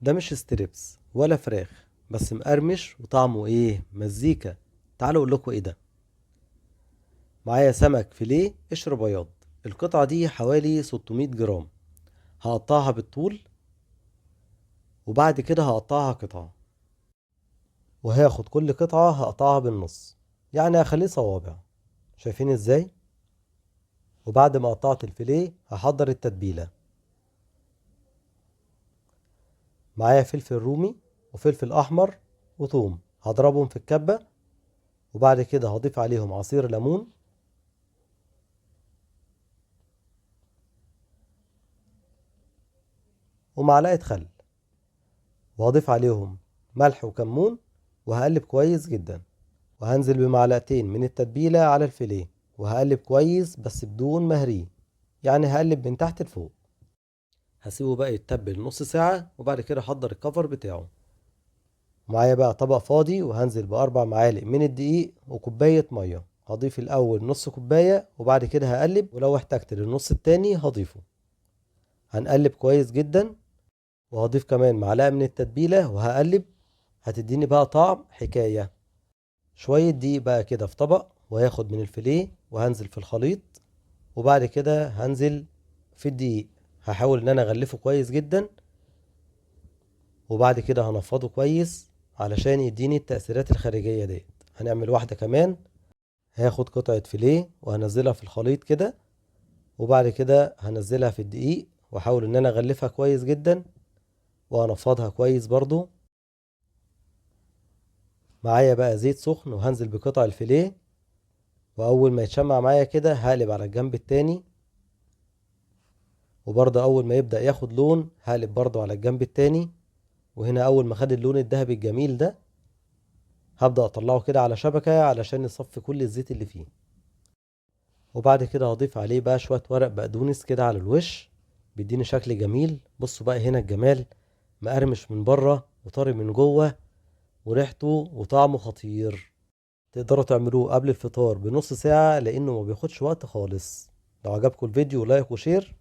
ده مش ستريبس ولا فراخ، بس مقرمش وطعمه ايه مزيكا. تعالوا اقول لكم ايه ده. معايا سمك فيليه قشر بياض. القطعة دي حوالي 600 جرام. هقطعها بالطول، وبعد كده هقطعها قطع، وهاخد كل قطعة هقطعها بالنص، يعني هخليه صوابع. شايفين ازاي؟ وبعد ما قطعت الفيليه هحضر التتبيلة. معايا فلفل رومي وفلفل احمر وثوم، هضربهم في الكبة، وبعد كده هضيف عليهم عصير ليمون ومعلقة خل، وهضيف عليهم ملح وكمون، وهقلب كويس جدا. وهنزل بمعلقتين من التتبيلة على الفيليه، وهقلب كويس بس بدون مهريه، يعني هقلب من تحت لفوق. هسيبه بقى يتبل نص ساعة، وبعد كده احضر الكفر بتاعه. معايا بقى طبق فاضي، وهنزل بأربع معالق من الدقيق وكوباية مية. هضيف الأول نص كوباية، وبعد كده هقلب، ولو احتجت للنص التاني هضيفه. هنقلب كويس جدا، وهضيف كمان معلقة من التتبيلة وهقلب. هتديني بقى طعم حكاية. شوية دقيق بقى كده في طبق، وهاخد من الفيليه وهنزل في الخليط، وبعد كده هنزل في الدقيق. هحاول ان انا اغلفه كويس جدا، وبعد كده هنفضه كويس علشان يديني التأثيرات الخارجية ديت. هنعمل واحدة كمان. هاخد قطعة فيليه وهنزلها في الخليط كده، وبعد كده هنزلها في الدقيق، واحاول ان انا اغلفها كويس جدا وهنفضها كويس برضو. معايا بقى زيت سخن، وهنزل بقطع الفيليه، واول ما يتشمع معايا كده هقلب على الجنب التاني، وبرضه اول ما يبدأ ياخد لون هقلب برضه على الجنب التاني. وهنا اول ما خد اللون الذهبي الجميل ده هبدأ اطلعه كده على شبكة علشان يصفي كل الزيت اللي فيه. وبعد كده هضيف عليه بقى شوية ورق بقدونس كده على الوش، بيديني شكل جميل. بصوا بقى هنا الجمال، مقرمش من بره وطري من جوه، وريحته وطعمه خطير. تقدروا تعملوه قبل الفطار بنص ساعة، لانه ما بياخدش وقت خالص. لو عجبكم الفيديو لايك وشير.